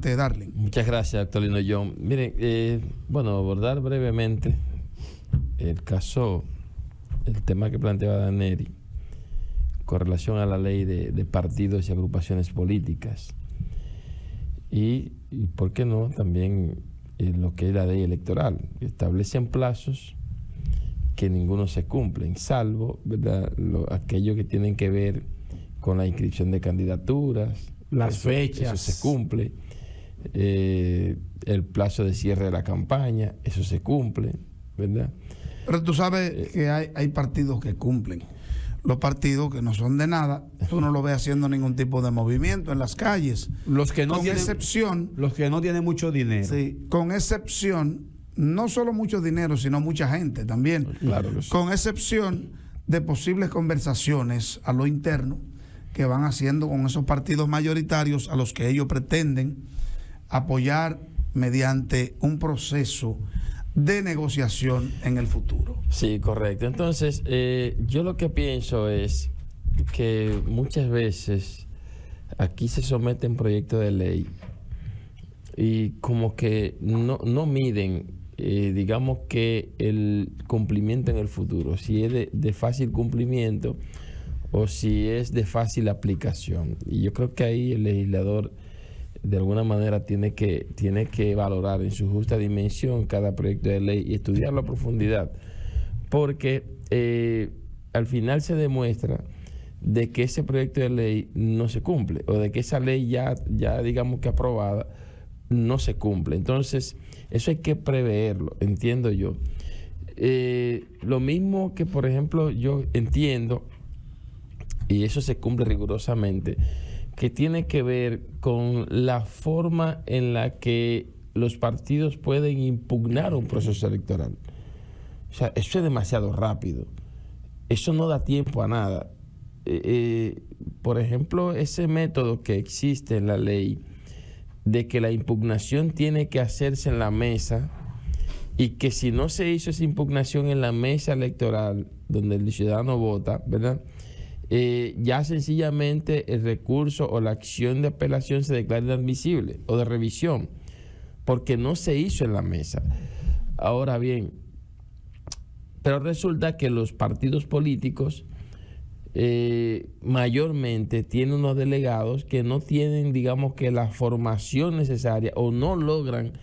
Adelante, Darling. Muchas gracias, doctor Lino John. Miren, abordar brevemente el tema que planteaba Daneri con relación a la ley de partidos y agrupaciones políticas. Y ¿por qué no? También lo que es la ley electoral. Establecen plazos que ninguno se cumplen, salvo, ¿verdad?, aquello que tienen que ver con la inscripción de candidaturas. Las fechas. Eso se cumple. El plazo de cierre de la campaña, eso se cumple, ¿verdad? Pero tú sabes que hay partidos que cumplen. Los partidos que no son de nada, tú no lo ves haciendo ningún tipo de movimiento en las calles. Los que no tienen, excepción. Los que no tienen mucho dinero. Sí, con excepción, no solo mucho dinero, sino mucha gente también. Claro que sí. Con excepción de posibles conversaciones a lo interno que van haciendo con esos partidos mayoritarios a los que ellos pretenden apoyar mediante un proceso de negociación en el futuro. Sí, correcto. Entonces, yo lo que pienso es que muchas veces aquí se someten proyectos de ley y como que no miden, digamos que el cumplimiento en el futuro, si es de fácil cumplimiento o si es de fácil aplicación. Y yo creo que ahí el legislador de alguna manera tiene que valorar en su justa dimensión cada proyecto de ley y estudiarlo a profundidad, porque al final se demuestra de que ese proyecto de ley no se cumple, o de que esa ley ya digamos que aprobada no se cumple. Entonces eso hay que preverlo, entiendo yo. Lo mismo que, por ejemplo, yo entiendo, y eso se cumple rigurosamente, que tiene que ver con la forma en la que los partidos pueden impugnar un proceso electoral. O sea, eso es demasiado rápido. Eso no da tiempo a nada. Por ejemplo, ese método que existe en la ley de que la impugnación tiene que hacerse en la mesa y que si no se hizo esa impugnación en la mesa electoral donde el ciudadano vota, ¿verdad?, ya sencillamente el recurso o la acción de apelación se declara inadmisible o de revisión, porque no se hizo en la mesa. Ahora bien, pero resulta que los partidos políticos mayormente tienen unos delegados que no tienen, digamos, que la formación necesaria o no logran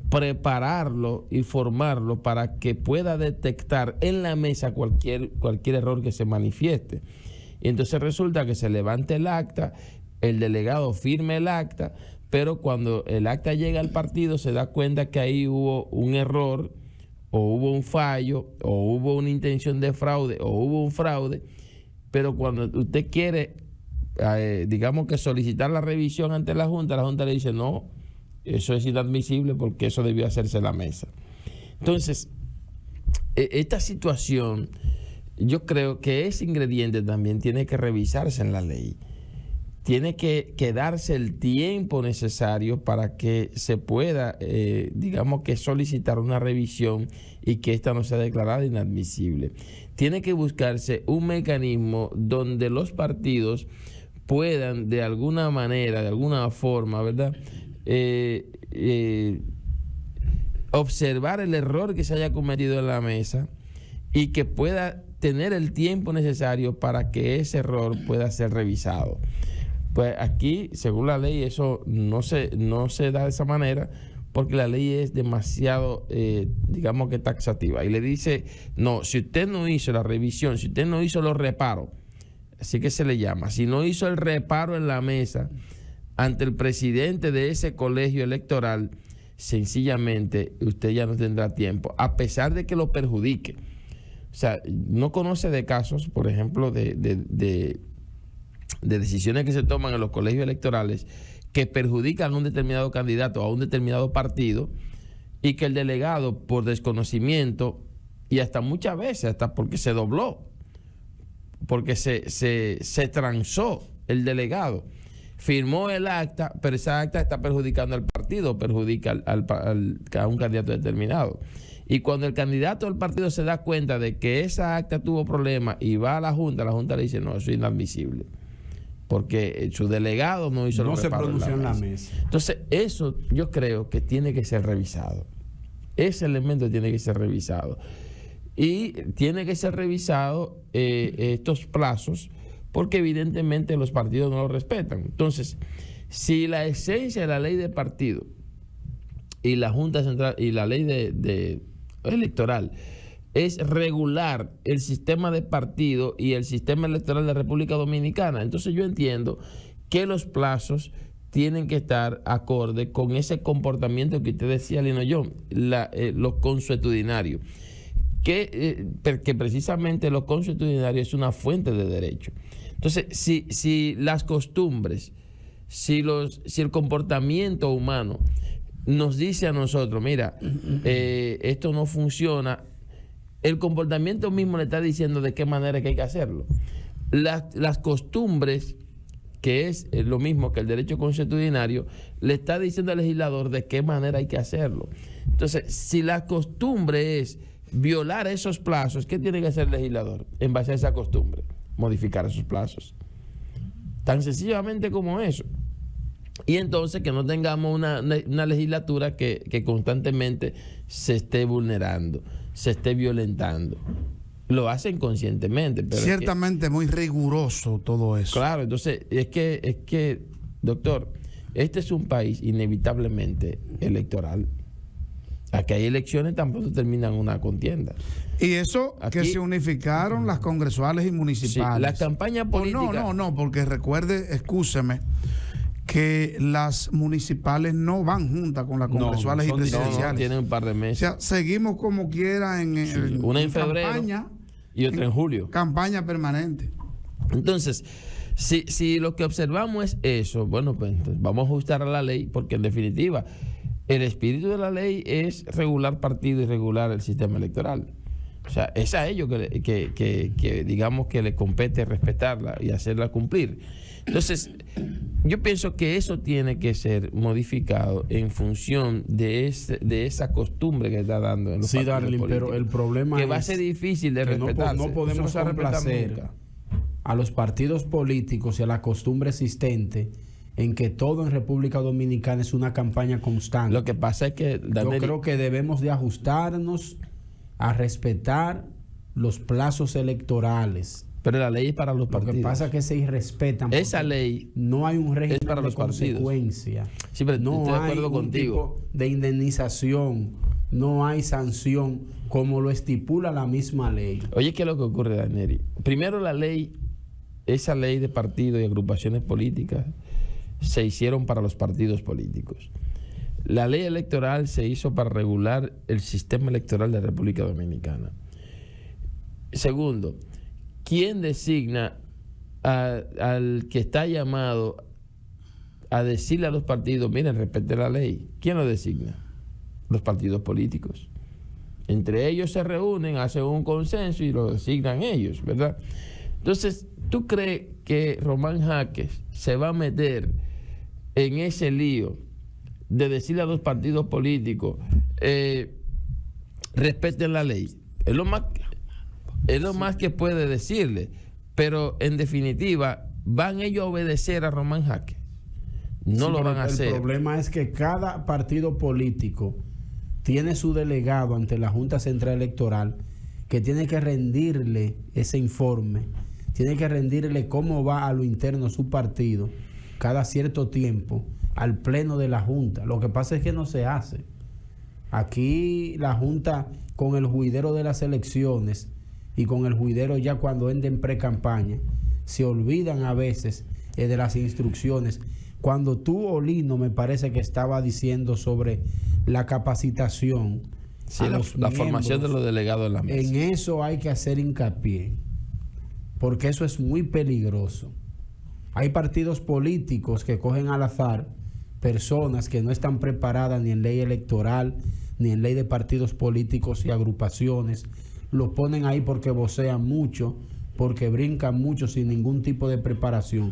prepararlo y formarlo para que pueda detectar en la mesa cualquier error que se manifieste. Y entonces resulta que se levanta el acta, el delegado firma el acta, pero cuando el acta llega al partido se da cuenta que ahí hubo un error, o hubo un fallo, o hubo una intención de fraude, o hubo un fraude, pero cuando usted quiere, digamos que solicitar la revisión ante la Junta le dice no, eso es inadmisible porque eso debió hacerse en la mesa. Entonces, esta situación, yo creo que ese ingrediente también tiene que revisarse en la ley. Tiene que darse el tiempo necesario para que se pueda, digamos que solicitar una revisión y que ésta no sea declarada inadmisible. Tiene que buscarse un mecanismo donde los partidos puedan de alguna manera, de alguna forma, ¿verdad?, observar el error que se haya cometido en la mesa y que pueda tener el tiempo necesario para que ese error pueda ser revisado. Pues aquí, según la ley, eso no se da de esa manera, porque la ley es demasiado, digamos que taxativa. Y le dice, no, si usted no hizo la revisión, si usted no hizo los reparos, así que se le llama, si no hizo el reparo en la mesa ante el presidente de ese colegio electoral, sencillamente usted ya no tendrá tiempo, a pesar de que lo perjudique. O sea, no conoce de casos, por ejemplo, de decisiones que se toman en los colegios electorales que perjudican a un determinado candidato o a un determinado partido, y que el delegado, por desconocimiento y hasta muchas veces, hasta porque se dobló, porque se transó el delegado, firmó el acta, pero esa acta está perjudicando al partido, perjudica a un candidato determinado. Y cuando el candidato del partido se da cuenta de que esa acta tuvo problemas y va a la Junta le dice, no, eso es inadmisible. porque su delegado no hizo No los se reparos pronunció en la mesa. Entonces, eso yo creo que tiene que ser revisado. Ese elemento tiene que ser revisado. Y tiene que ser revisado estos plazos, porque evidentemente los partidos no lo respetan. Entonces, si la esencia de la ley de partido y la Junta Central y la ley electoral es regular el sistema de partido y el sistema electoral de la República Dominicana, entonces yo entiendo que los plazos tienen que estar acorde con ese comportamiento que usted decía, Lino John, lo consuetudinario, que precisamente lo consuetudinario es una fuente de derecho. Entonces, si las costumbres, si el comportamiento humano nos dice a nosotros, mira, esto no funciona, el comportamiento mismo le está diciendo de qué manera que hay que hacerlo. Las costumbres, que es lo mismo que el derecho consuetudinario, le está diciendo al legislador de qué manera hay que hacerlo. Entonces, si la costumbre es violar esos plazos, ¿qué tiene que hacer el legislador en base a esa costumbre? Modificar esos plazos. Tan sencillamente como eso. Y entonces que no tengamos una legislatura que constantemente se esté vulnerando, se esté violentando. Lo hacen conscientemente. Pero ciertamente muy riguroso todo eso. Claro, entonces es que, doctor, este es un país inevitablemente electoral. Aquí hay elecciones, tampoco terminan una contienda. Y eso aquí, que se unificaron las congresuales y municipales. Sí, la campaña política. No, porque recuerde, excúseme, que las municipales no van juntas con las congresuales y presidenciales. No, tienen un par de meses. O sea, seguimos como quiera una en febrero campaña, y otra en julio. Campaña permanente. Entonces, si lo que observamos es eso, bueno, pues vamos a ajustar a la ley, porque en definitiva el espíritu de la ley es regular partido y regular el sistema electoral. O sea, es a ellos que digamos que le compete respetarla y hacerla cumplir. Entonces, yo pienso que eso tiene que ser modificado en función de esa costumbre que está dando en los sí, partidos Darling, políticos, pero el problema que es va a ser difícil de respetarse. No podemos complacer a los partidos políticos y a la costumbre existente en que todo en República Dominicana es una campaña constante. Lo que pasa es que yo creo que debemos de ajustarnos a respetar los plazos electorales. Pero la ley es para los partidos. Lo que pasa es que se irrespetan. Esa ley no hay un régimen es para los de consecuencia. Sí, pero no estoy de acuerdo hay contigo. Un tipo de indemnización, no hay sanción como lo estipula la misma ley. Oye, ¿qué es lo que ocurre, Daneri? Primero, la ley, esa ley de partidos y agrupaciones políticas se hicieron para los partidos políticos. La ley electoral se hizo para regular el sistema electoral de la República Dominicana. Segundo, ¿quién designa al que está llamado a decirle a los partidos, miren, respete la ley? ¿Quién lo designa? Los partidos políticos. Entre ellos se reúnen, hacen un consenso y lo designan ellos, ¿verdad? Entonces, ¿tú crees que Román Jaques se va a meter en ese lío de decirle a los partidos políticos, respeten la ley? Es lo más que puede decirle, pero en definitiva, ¿van ellos a obedecer a Román Jaques? No lo van a hacer. El problema es que cada partido político tiene su delegado ante la Junta Central Electoral que tiene que rendirle ese informe, tiene que rendirle cómo va a lo interno su partido cada cierto tiempo al pleno de la Junta. Lo que pasa es que no se hace. Aquí la Junta, con el juidero de las elecciones y con el juidero ya cuando enden pre-campaña, se olvidan a veces de las instrucciones. Cuando tú, Olino, me parece que estaba diciendo sobre la capacitación, sí, la formación de los delegados en la mesa. En eso hay que hacer hincapié, porque eso es muy peligroso. Hay partidos políticos que cogen al azar personas que no están preparadas ni en ley electoral, ni en ley de partidos políticos y agrupaciones. Lo ponen ahí porque vocean mucho, porque brincan mucho sin ningún tipo de preparación.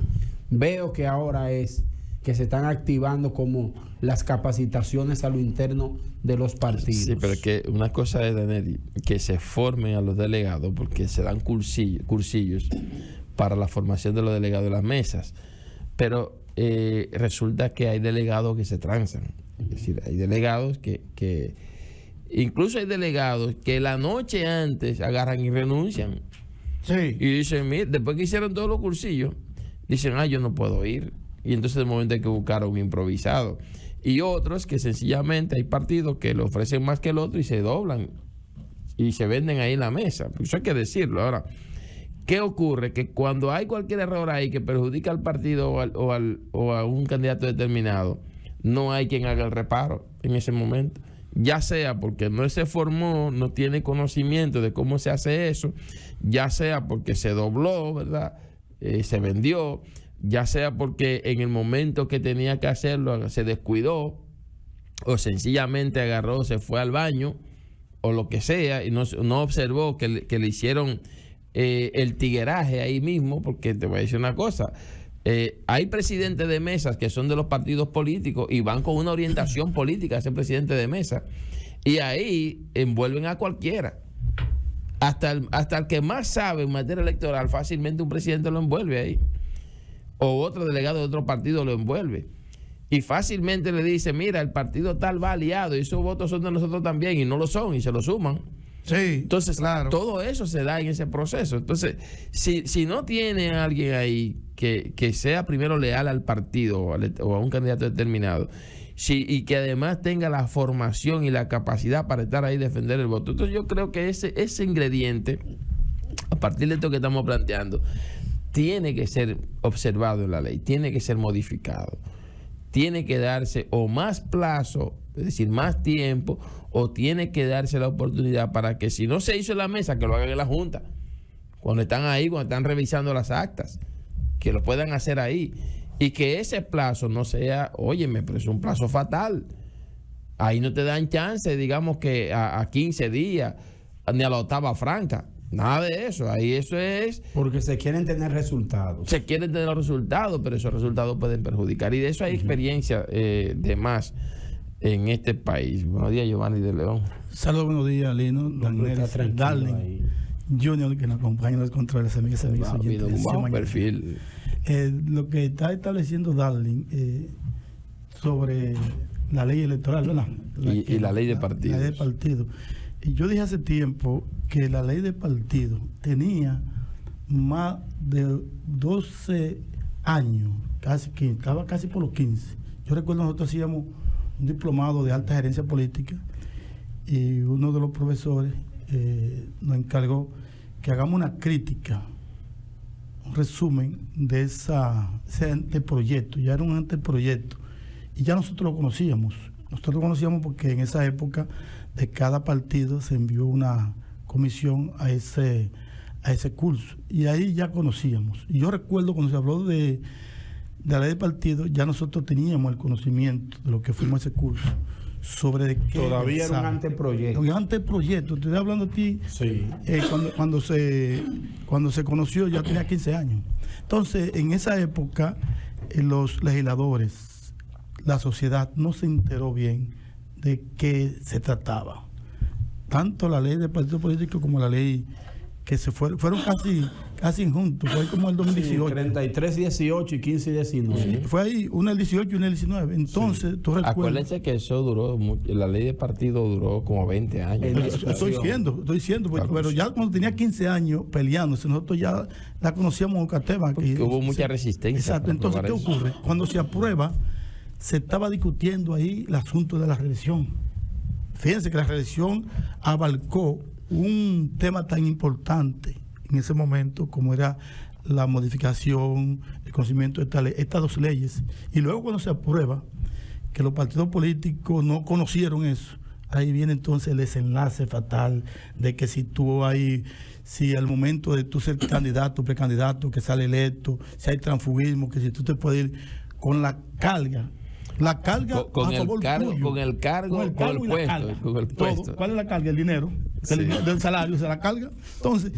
Veo que ahora es que se están activando como las capacitaciones a lo interno de los partidos. Sí, pero que una cosa es, Daneri, que se formen a los delegados porque se dan cursillos para la formación de los delegados de las mesas. Pero resulta que hay delegados que se transan. Es decir, hay delegados que incluso hay delegados que la noche antes agarran y renuncian. Sí. Y dicen, mira, después que hicieron todos los cursillos, dicen, yo no puedo ir. Y entonces de momento hay que buscar a un improvisado. Y otros que sencillamente hay partidos que le ofrecen más que el otro y se doblan y se venden ahí en la mesa. Eso hay que decirlo. Ahora, ¿qué ocurre? Que cuando hay cualquier error ahí que perjudica al partido o a un candidato determinado, no hay quien haga el reparo en ese momento. Ya sea porque no se formó, no tiene conocimiento de cómo se hace eso, ya sea porque se dobló, ¿verdad? Se vendió, ya sea porque en el momento que tenía que hacerlo se descuidó, o sencillamente agarró, se fue al baño, o lo que sea, y no observó que le hicieron el tigueraje ahí mismo, porque te voy a decir una cosa. Hay presidentes de mesas que son de los partidos políticos y van con una orientación política a ser presidente de mesa, y ahí envuelven a cualquiera. Hasta el que más sabe en materia electoral, fácilmente un presidente lo envuelve ahí, o otro delegado de otro partido lo envuelve, y fácilmente le dice, mira, el partido tal va aliado y esos votos son de nosotros también, y no lo son, y se lo suman. Sí, entonces, claro, todo eso se da en ese proceso. Entonces, si no tiene alguien ahí que sea primero leal al partido o a un candidato determinado, y que además tenga la formación y la capacidad para estar ahí y defender el voto, entonces yo creo que ese ingrediente, a partir de esto que estamos planteando, tiene que ser observado en la ley, tiene que ser modificado, tiene que darse o más plazo, es decir, más tiempo, o tiene que darse la oportunidad para que, si no se hizo en la mesa, que lo hagan en la Junta, cuando están ahí, cuando están revisando las actas, que lo puedan hacer ahí, y que ese plazo no sea, óyeme, pero es un plazo fatal. Ahí no te dan chance, digamos que a 15 días, ni a la octava franca. Nada de eso, ahí eso es... Porque se quieren tener resultados. Se quieren tener los resultados, pero esos resultados pueden perjudicar. Y de eso hay experiencia de más en este país. Buenos días, Giovanni de León. Saludos, buenos días, Lino, Darling, Junior, que nos acompaña en los controles, amigos oyentes. Perfil. Lo que está estableciendo Darling sobre la ley electoral, ¿verdad? Y la ley de partidos. La ley de partidos. Y yo dije hace tiempo que la ley de partidos tenía más de 12 años, estaba casi por los 15. Yo recuerdo nosotros hacíamos un diplomado de alta gerencia política y uno de los profesores nos encargó que hagamos una crítica, un resumen de ese anteproyecto. Ya era un anteproyecto y ya nosotros lo conocíamos. Nosotros lo conocíamos porque en esa época de cada partido se envió una comisión a ese curso y ahí ya conocíamos. Y yo recuerdo cuando se habló de la ley de partido, ya nosotros teníamos el conocimiento de lo que fuimos a ese curso, sobre de qué todavía era un anteproyecto. Un anteproyecto, estoy hablando a ti. Sí. Cuando se conoció ya tenía 15 años. Entonces, en esa época, los legisladores, la sociedad no se enteró bien de qué se trataba. Tanto la ley de partido político como la ley que fueron casi juntos, fue como el 2018. Sí, 33, 18 y 15 y 19. Sí, fue ahí, una el 18 y una el 19. Entonces, tú recuerdas. Acuérdense que eso duró mucho, la ley de partido duró como 20 años. Estoy diciendo, pero ya cuando tenía 15 años peleándose, nosotros ya la conocíamos en Ocateva. Que hubo mucha resistencia. Exacto, entonces, ¿qué ocurre? Cuando se aprueba, se estaba discutiendo ahí el asunto de la reelección. Fíjense que la reelección abarcó un tema tan importante en ese momento como era la modificación, el conocimiento de estas dos leyes. Y luego cuando se aprueba, que los partidos políticos no conocieron eso, ahí viene entonces el desenlace fatal de que si al momento de tú ser candidato, precandidato, que sale electo, si hay transfugismo, que si tú te puedes ir con la carga con el cargo, con el puesto. ¿Cuál es la carga? El dinero, sí, del salario, se la carga. Entonces,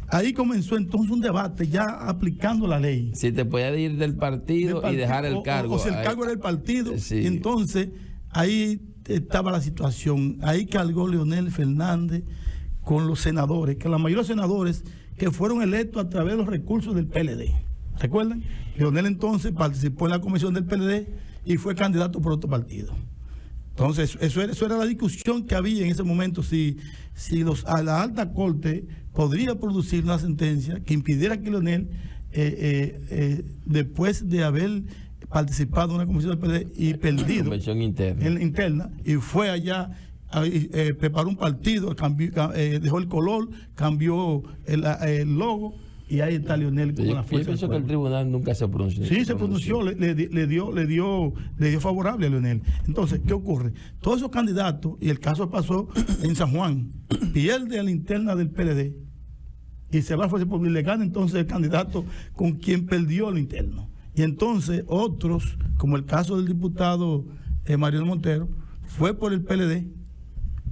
ahí comenzó entonces un debate ya aplicando la ley. Si te puede ir del partido y dejar el cargo. O si el cargo era el partido. Sí. Entonces, ahí estaba la situación. Ahí cargó Leonel Fernández con los senadores, que la mayoría de los senadores que fueron electos a través de los recursos del PLD. ¿Recuerdan? Leonel entonces participó en la comisión del PLD y fue candidato por otro partido. Entonces, eso era la discusión que había en ese momento, si a la alta corte podría producir una sentencia que impidiera que Leonel, después de haber participado en una comisión del PLD y perdido Convención interna. y fue allá, preparó un partido, dejó el color, cambió el logo, y ahí está Leonel con la fuerza. Yo pienso que el tribunal nunca se pronunció. Sí, se pronunció, le dio favorable a Leonel. Entonces, ¿qué ocurre? Todos esos candidatos, y el caso pasó en San Juan, pierde a la interna del PLD y se va a Fuerza Popular y le gana entonces el candidato con quien perdió el interno. Y entonces otros, como el caso del diputado Mariano Montero, fue por el PLD,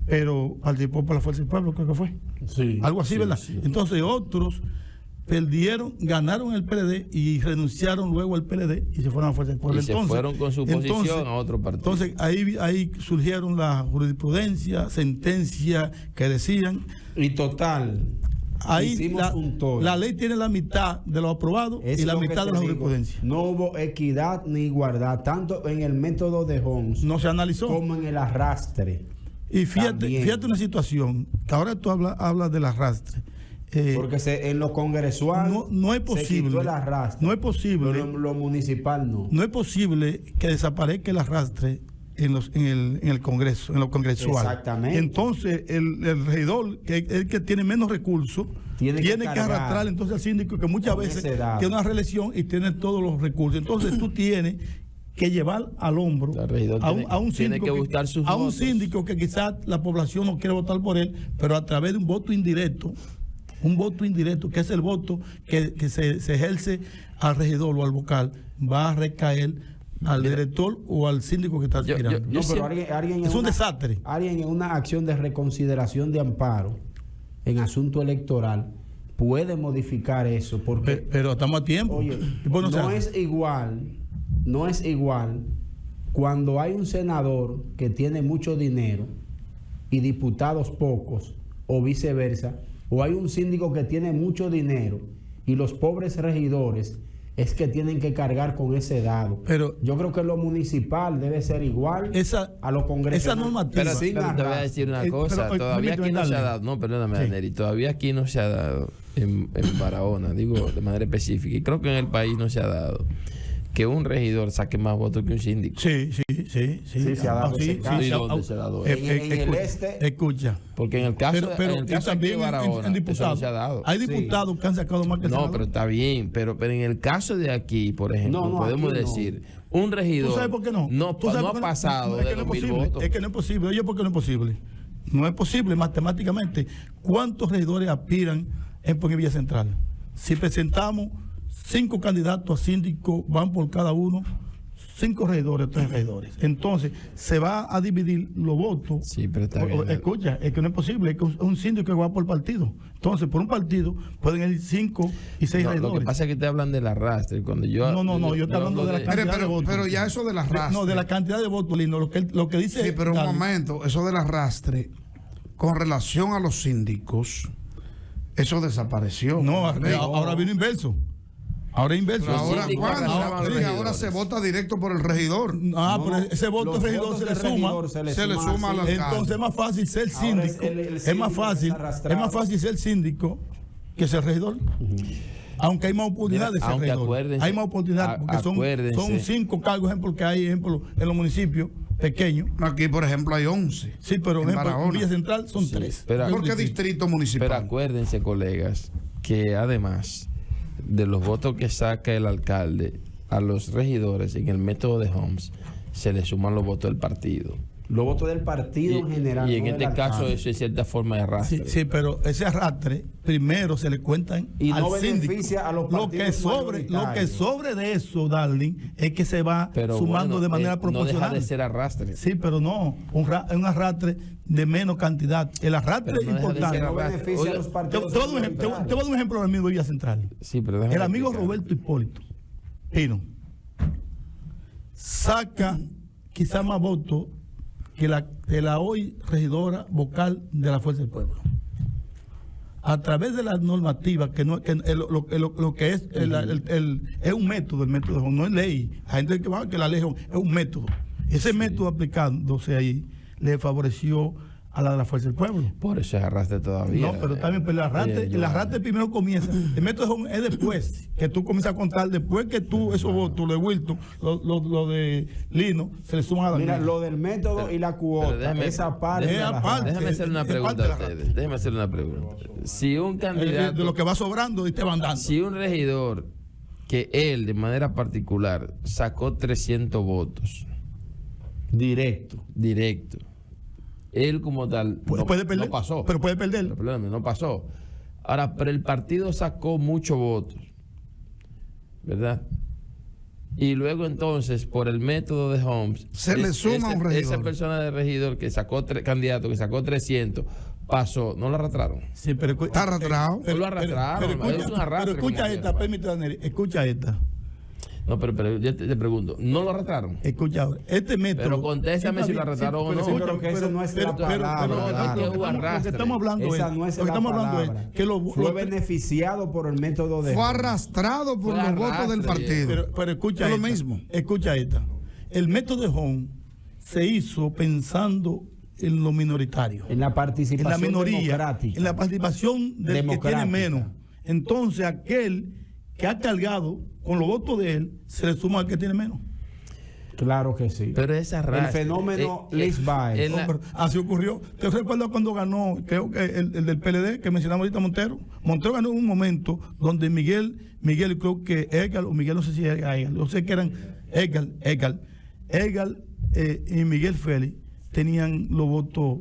pero participó por la Fuerza del Pueblo, creo que fue. Sí, Algo así, sí, ¿verdad? sí. Entonces otros ganaron el PLD y renunciaron luego al PLD y se fueron a Fuerza del Pueblo. Y se fueron con su posición a otro partido. Entonces ahí surgieron la jurisprudencia, sentencias que decían. Y total, Ahí hicimos un todo. la ley tiene la mitad de lo aprobado Es y la lo que mitad te de la digo. jurisprudencia. No hubo equidad ni igualdad, tanto en el método de Homs No se analizó. como en el arrastre. Y fíjate También. una situación, que ahora tú hablas del arrastre. Porque en lo congresual no es se posible. quitó el arrastre. No es posible. Pero lo municipal no. No es posible que desaparezca el arrastre en el Congreso, en lo congresual. Exactamente. Entonces, el regidor, que es el que tiene menos recursos, Tiene que que cargar arrastrar entonces al síndico, que muchas con veces ese dado. tiene una reelección y tiene todos los recursos. Entonces, tú tienes que llevar al hombro El regidor a un tiene síndico que buscar sus a un votos. síndico que quizás la población no quiere votar por él, pero a través de un voto indirecto, que es el voto que se ejerce al regidor o al vocal, va a recaer al director o al síndico que está aspirando. No, pero alguien Es un desastre. Alguien en una acción de reconsideración de amparo en asunto electoral puede modificar eso, porque Pero estamos a tiempo. oye, Y pues no es igual cuando hay un senador que tiene mucho dinero y diputados pocos, o viceversa, o hay un síndico que tiene mucho dinero y los pobres regidores es que tienen que cargar con ese dado. Pero Yo creo que lo municipal debe ser igual a lo congresional. esa normativa. Pero, Sin pero te voy a arrastre. decir una pero, cosa, todavía aquí permíteme no se ha darle. dado, no, perdóname, Sí. Daneri, todavía aquí no se ha dado en Barahona, digo de manera específica, y creo que en el país no se ha dado que un regidor saque más votos que un síndico. Sí, Sí, se ha dado ese caso. ¿Y dónde se ha dado eso? En el este- Escucha. Porque en el caso, en el y caso aquí de también Barahona, en eso diputados. no se ha dado. Hay diputados que han sacado más que el No, senador. pero está bien, pero en el caso de aquí, por ejemplo, No, podemos aquí no. decir, un regidor ¿Tú sabes por qué no? no, ¿Tú sabes no por ha qué pasado es de que no es 2.000 posible. votos. Es que no es posible. Oye, ¿por qué no es posible? No es posible matemáticamente. ¿Cuántos regidores aspiran en Villa Central? Si presentamos 5 candidatos a síndico, van por cada uno 5 regidores, 3 regidores. Entonces, se va a dividir los votos. Sí, pero está bien. Escucha, es que no es posible, es que un síndico que va por partido. Entonces, por un partido pueden ir 5 y 6 No, lo regidores. que pasa es que te hablan del arrastre. Cuando yo, No, yo estoy hablando de la cantidad de votos. Pero ya eso del arrastre. No, de la cantidad de votos, Lino. Lo que dice. Sí, pero un Dale. momento, eso del arrastre, con relación a los síndicos, eso desapareció. No, ahora vino inverso. Ahora es inverso. Pero ahora, síndicos ¿cuándo? arrastraban a los Sí, ahora regidores. se vota directo por el regidor. Ah, No, pero ese voto los regidor votos se le del suma. regidor se le suma al así. alcalde. Entonces es más fácil ser Ahora síndico. el Es más síndico fácil. es arrastrado. Es más fácil ser síndico que ser regidor. Aunque hay más oportunidades de ser Aunque regidor. acuérdense- Hay más oportunidades porque son acuérdense. 5 cargos, ejemplo, que hay ejemplo, en los municipios pequeños. Aquí, por ejemplo, hay 11. Sí, pero En ejemplo, en Barahona. Villa Central son Sí, 3. pero- ¿Por qué distrito municipal? Pero acuérdense, colegas, que además de los votos que saca el alcalde a los regidores en el método de Homs, se le suman los votos del partido. Los votos del partido en general. Y en no este del caso alcalde. eso es cierta forma de Sí, arrastre. sí, pero ese arrastre primero se le cuentan Y al no síndico. beneficia a los lo que partidos sobre mayoritarios. de eso, Darling, es que se va Pero sumando bueno, de manera no proporcional. deja de ser arrastre. Sí, pero no, un arrastre de menos cantidad. El arrastre Pero es no deja de importante. ser No arrastre. beneficia Oiga, a los Te partidos. voy a dar un ejemplo, te voy a dar un ejemplo ahora mismo de Villa Central. Sí, pero déjame El amigo explicar. Roberto Hipólito Pino saca quizás más votos que la hoy regidora vocal de la Fuerza del Pueblo. a través de las normativas, que no que lo que es es un método, el método de Home, no es ley. Hay gente que va que la ley es un método. Ese método aplicándose ahí le favoreció a la de la Fuerza del Pueblo. Por eso es arrastre todavía. No, pero también, pero el arrastre primero comienza. El método de Home es después, que tú comienzas a contar, después que tú, esos votos de Wilton, lo de Lino, se le suman a Daniel. Mira, lo del método y la cuota, esa parte. Déjame hacer una pregunta a ustedes. Déjame hacer una pregunta. Si un candidato. De lo que va sobrando y te van dando. Si un regidor que él, de manera particular, sacó 300 votos. Directo. Él como tal puede perder, no pasó. Pero puede perder. Perdóname, no pasó. Ahora, pero el partido sacó muchos votos, ¿verdad? Y luego entonces, por el método de Homes, se le suma un regidor. Esa persona de regidor que sacó candidato que sacó 300, pasó, ¿no lo arrastraron? Sí, pero está arrastrado. No lo arrastraron, es un arrastre. Pero escucha esta, permítame, Daniel, escucha esta. No, pero yo te pregunto, ¿no lo arrastraron? Escucha ahora, este método. Pero contéstame si lo arrastraron o no. Pero que eso no es la palabra. Lo que estamos hablando esa no es la palabra. Que fue beneficiado por el método de. Fue arrastrado por los votos del partido. Pero escucha lo mismo. Escucha esta. El método de Home se hizo pensando en lo minoritario. En la participación en la minoría, democrática. en la participación del que tiene menos. Entonces, aquel que ha cargado con los votos de él, se le suma al que tiene menos. Claro que sí. Pero esa raza. El fenómeno Liz Baez. Así ocurrió. ¿Te recuerdas cuando ganó, creo que el del PLD, que mencionamos ahorita, Montero? Montero ganó en un momento donde Miguel, creo que Edgar, o Miguel, no sé si era Edgar, yo sé que eran Edgar y Miguel Félix tenían los votos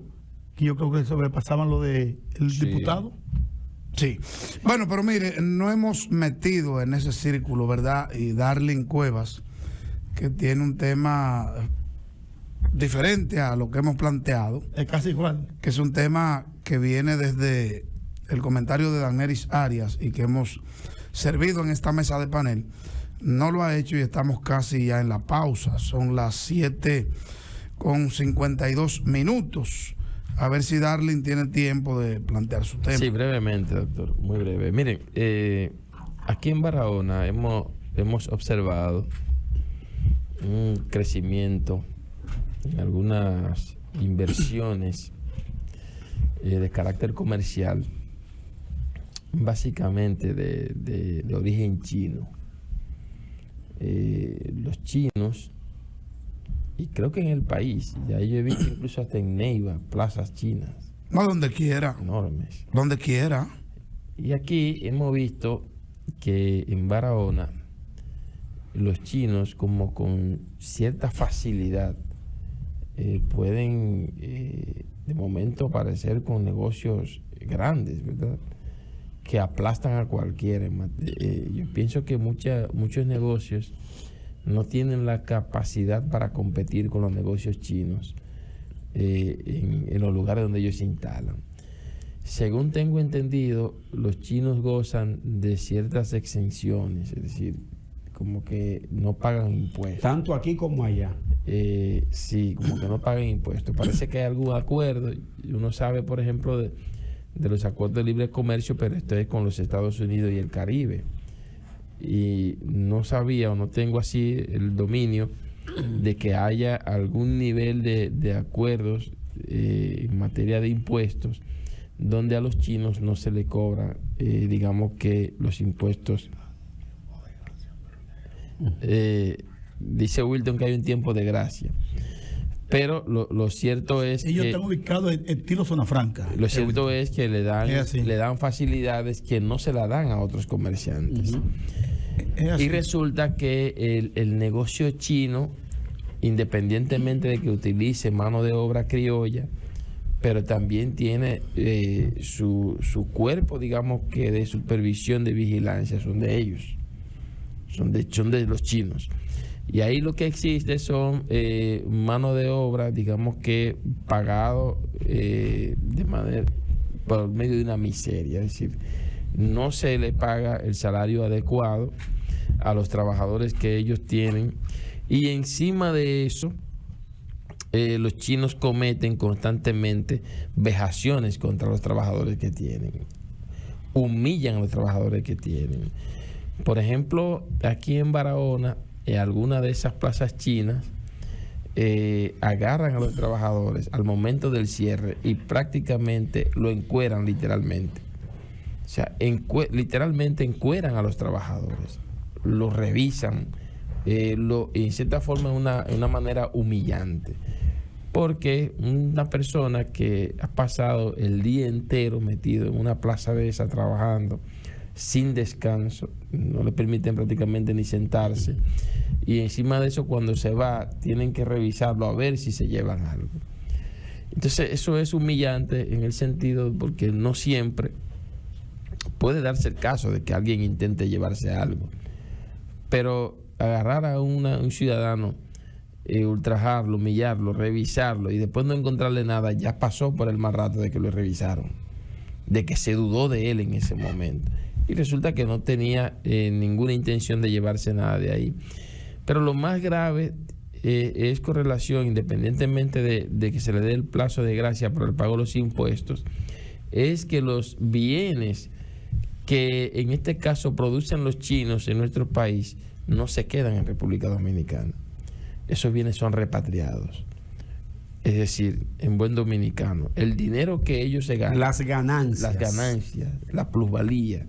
que yo creo que sobrepasaban lo del diputado. Sí. Bueno, pero mire, no hemos metido en ese círculo, ¿verdad? Y Darling Cuevas, que tiene un tema diferente a lo que hemos planteado. Es casi igual. Que es un tema que viene desde el comentario de Daneris Arias y que hemos servido en esta mesa de panel. No lo ha hecho y estamos casi ya en la pausa. Son las 7:52. A ver si Darling tiene tiempo de plantear su tema. Sí, brevemente, doctor, muy breve. Miren, aquí en Barahona hemos observado un crecimiento en algunas inversiones de carácter comercial, básicamente de origen chino. Los chinos, y creo que en el país, ya yo he visto incluso hasta en Neiva, plazas chinas. No, donde quiera. Enormes. Donde quiera. Y aquí hemos visto que en Barahona los chinos, como con cierta facilidad, pueden de momento aparecer con negocios grandes, ¿verdad? Que aplastan a cualquiera. Yo pienso que muchos negocios no tienen la capacidad para competir con los negocios chinos en los lugares donde ellos se instalan. Según tengo entendido, los chinos gozan de ciertas exenciones, es decir, como que no pagan impuestos. Tanto aquí como allá. Sí, como que no pagan impuestos. Parece que hay algún acuerdo. Uno sabe, por ejemplo, de los acuerdos de libre comercio, pero esto es con los Estados Unidos y el Caribe. Y no sabía o no tengo así el dominio de que haya algún nivel de acuerdos en materia de impuestos donde a los chinos no se le cobra, digamos que los impuestos. Dice Wilton que hay un tiempo de gracia, pero lo cierto es ellos que están ubicados en estilo zona franca. Lo cierto es que le dan facilidades que no se la dan a otros comerciantes. Y resulta que el negocio chino, independientemente de que utilice mano de obra criolla, pero también tiene su cuerpo, digamos que de supervisión, de vigilancia, son de ellos, son de los chinos. Y ahí lo que existe son mano de obra, digamos que pagado de manera, por medio de una miseria, es decir, no se le paga el salario adecuado a los trabajadores que ellos tienen, y encima de eso los chinos cometen constantemente vejaciones contra los trabajadores que tienen. humillan a los trabajadores que tienen. Por ejemplo, aquí en Barahona, en alguna de esas plazas chinas, agarran a los trabajadores al momento del cierre y prácticamente lo encueran literalmente. O sea, literalmente encueran a los trabajadores, los revisan, en cierta forma una manera humillante. Porque una persona que ha pasado el día entero metido en una plaza de esa trabajando sin descanso, no le permiten prácticamente ni sentarse, y encima de eso cuando se va tienen que revisarlo a ver si se llevan algo. Entonces eso es humillante en el sentido porque no siempre puede darse el caso de que alguien intente llevarse algo, pero agarrar a un ciudadano, ultrajarlo, humillarlo, revisarlo y después no encontrarle nada, ya pasó por el mal rato de que lo revisaron, de que se dudó de él en ese momento y resulta que no tenía ninguna intención de llevarse nada de ahí. Pero lo más grave es con relación, independientemente de que se le dé el plazo de gracia por el pago de los impuestos, es que los bienes que en este caso producen los chinos en nuestro país no se quedan en República Dominicana. Esos bienes son repatriados. Es decir, en buen dominicano, el dinero que ellos se ganan, las ganancias, la plusvalía,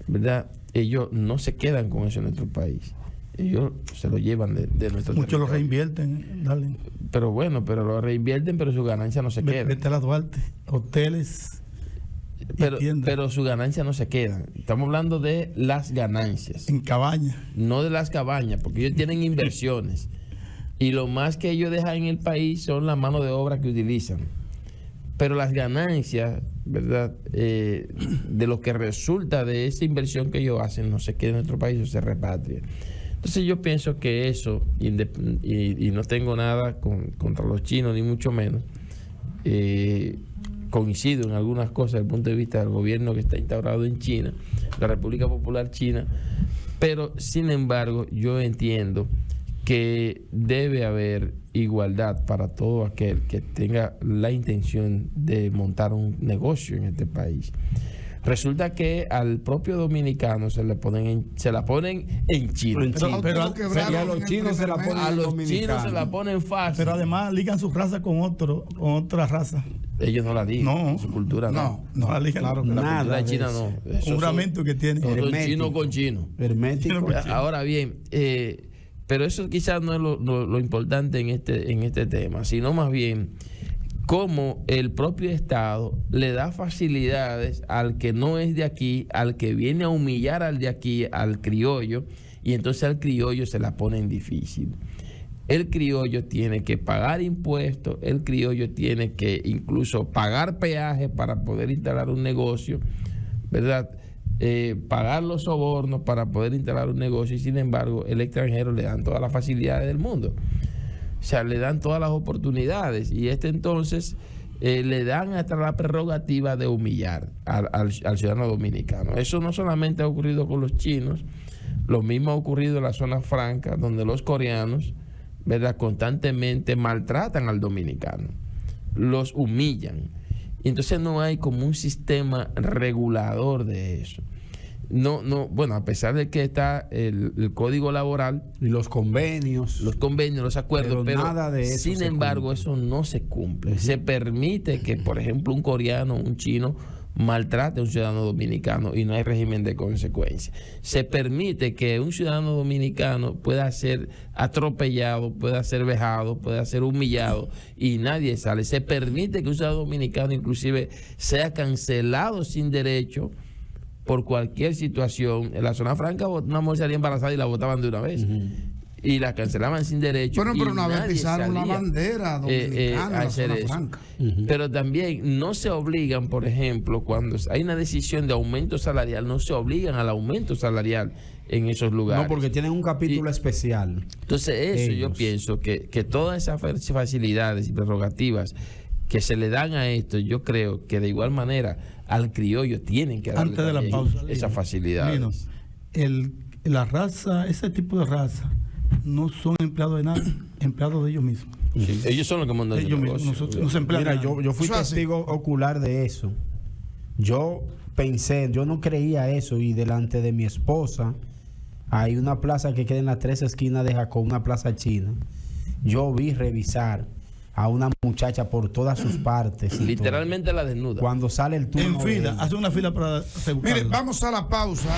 ¿verdad? Ellos no se quedan con eso en nuestro país. Ellos se lo llevan de nuestro Muchos territorio. lo reinvierten, dale. Pero bueno, pero lo reinvierten, pero su ganancia no se queda. Vete a la Duarte, hoteles. Pero su ganancia no se queda. Estamos hablando de las ganancias. En cabañas. No de las cabañas, porque ellos tienen inversiones. Y lo más que ellos dejan en el país son la mano de obra que utilizan. Pero las ganancias, ¿verdad? De lo que resulta de esa inversión que ellos hacen, no se queda en nuestro país o se repatria. Entonces yo pienso que eso, y no tengo nada contra los chinos, ni mucho menos, coincido en algunas cosas desde el punto de vista del gobierno que está instaurado en China, la República Popular China, pero sin embargo yo entiendo que debe haber igualdad para todo aquel que tenga la intención de montar un negocio en este país. Resulta que al propio dominicano se la ponen en China. Pero a los chinos se la ponen A en los dominicano. chinos se la ponen fácil. Pero además ligan su raza con otra raza. Ellos no la digan. No. Su cultura no. No la ligan. Claro, La nada cultura de china eso. no. Eso Un juramento que tiene. son Hermético. chino con chino. Hermético. Ahora bien, pero eso quizás no es lo importante en este tema, sino más bien cómo el propio Estado le da facilidades al que no es de aquí, al que viene a humillar al de aquí, al criollo, y entonces al criollo se la pone en difícil. El criollo tiene que pagar impuestos, el criollo tiene que incluso pagar peajes para poder instalar un negocio, ¿verdad? Pagar los sobornos para poder instalar un negocio, y sin embargo el extranjero le dan todas las facilidades del mundo. O sea, le dan todas las oportunidades y entonces le dan hasta la prerrogativa de humillar al ciudadano dominicano. Eso no solamente ha ocurrido con los chinos, lo mismo ha ocurrido en la zona franca, donde los coreanos, ¿verdad?, constantemente maltratan al dominicano, los humillan. Y entonces no hay como un sistema regulador de eso. Bueno, a pesar de que está el código laboral Y los convenios. los acuerdos, pero nada de eso sin se embargo cumple. eso no se cumple. Se permite que, por ejemplo, un coreano, un chino maltrate a un ciudadano dominicano y no hay régimen de consecuencia. Se permite que un ciudadano dominicano pueda ser atropellado, pueda ser vejado, pueda ser humillado y nadie sale. Se permite que un ciudadano dominicano inclusive sea cancelado sin derecho por cualquier situación. En la zona franca una mujer salía embarazada y la botaban de una vez. Y la cancelaban sin derecho. Bueno, pero y una vez nadie pisaron la salía, bandera dominicana en a la hacer zona eso. franca. Pero también no se obligan, por ejemplo, cuando hay una decisión de aumento salarial, no se obligan al aumento salarial en esos lugares. No, porque tienen un capítulo Y- especial. Entonces eso yo Ellos. pienso que todas esas facilidades y prerrogativas que se le dan a esto, yo creo que de igual manera al criollo tienen que darle Antes de la también pausa, esas Lino, facilidades. la raza, ese tipo de raza, no son empleados de nada, empleados de ellos mismos. Sí, ellos son los que mandan el Ellos mismos, negocio. nosotros nos emplean. Mira, yo fui Eso es así. testigo ocular de eso. Yo pensé, yo no creía eso, y delante de mi esposa hay una plaza que queda en las 3 esquinas de Jacob, una plaza china. Yo vi revisar a una muchacha por todas sus partes. Literalmente la desnuda. Cuando sale el turno En fila, de ella. hace una fila para asegurarla. Mire, vamos a la pausa.